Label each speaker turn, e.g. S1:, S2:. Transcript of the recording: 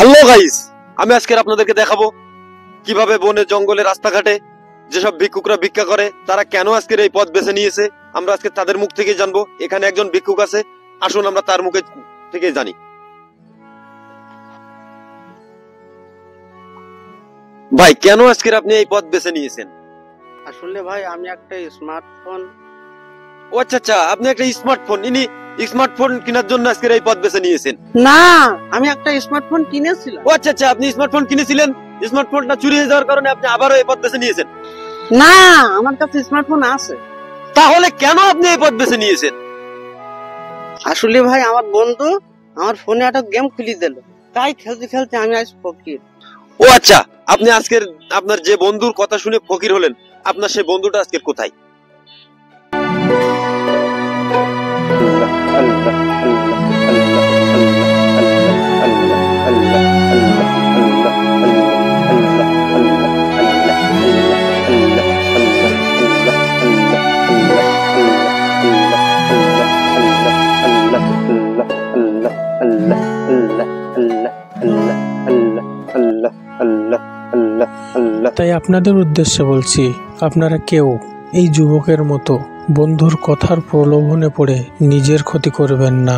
S1: Hello guys, আমি আজকে আপনাদেরকে দেখাবো কিভাবে বনে জঙ্গলে রাস্তাঘাটে যেসব ভিক্ষুকরা ভিক্ষা করে তারা কেন আজকের এই পথ বেছে নিয়েছে। আমরা আজকে তাদের মুখ থেকে জানবো। এখানে একজন ভিক্ষুক আছে, আসুন আমরা তার মুখে থেকে জানি। ভাই, কেন আজকের আপনি এই পথ বেছে নিয়েছেন?
S2: আসলে ভাই আমি একটা স্মার্টফোন।
S1: ও আচ্ছা আচ্ছা, আপনি একটা স্মার্টফোন স্মার্টফোন কেনার জন্য আজকের এই পথ বেছে নিয়েছেন?
S2: না, আমি একটা স্মার্টফোন কিনেছিলাম।
S1: ও আচ্ছা আচ্ছা, আপনি স্মার্টফোন কিনেছিলেন, স্মার্টফোনটা চুরি হয়ে যাওয়ার কারণে আপনি আবারও এই পথ বেছে নিয়েছেন?
S2: না, আমার কাছে স্মার্টফোন আছে।
S1: তাহলে কেন আপনি এই পথ বেছে নিয়েছেন?
S2: আসলে ভাই আমার বন্ধু আমার ফোনে একটা গেম খুলে দিল, তাই খেলতে খেলতে আমি আজ ফকির।
S1: ও আচ্ছা, আপনি আজকের আপনার যে বন্ধুর কথা শুনে ফকির হলেন, আপনার সেই বন্ধুটা আজকের কোথায়?
S3: তাই আপনাদের উদ্দেশ্যে বলছি, আপনারা কেউ এই যুবকের মতো বন্ধুর কথার প্রলোভনে পড়ে নিজের ক্ষতি করবেন না।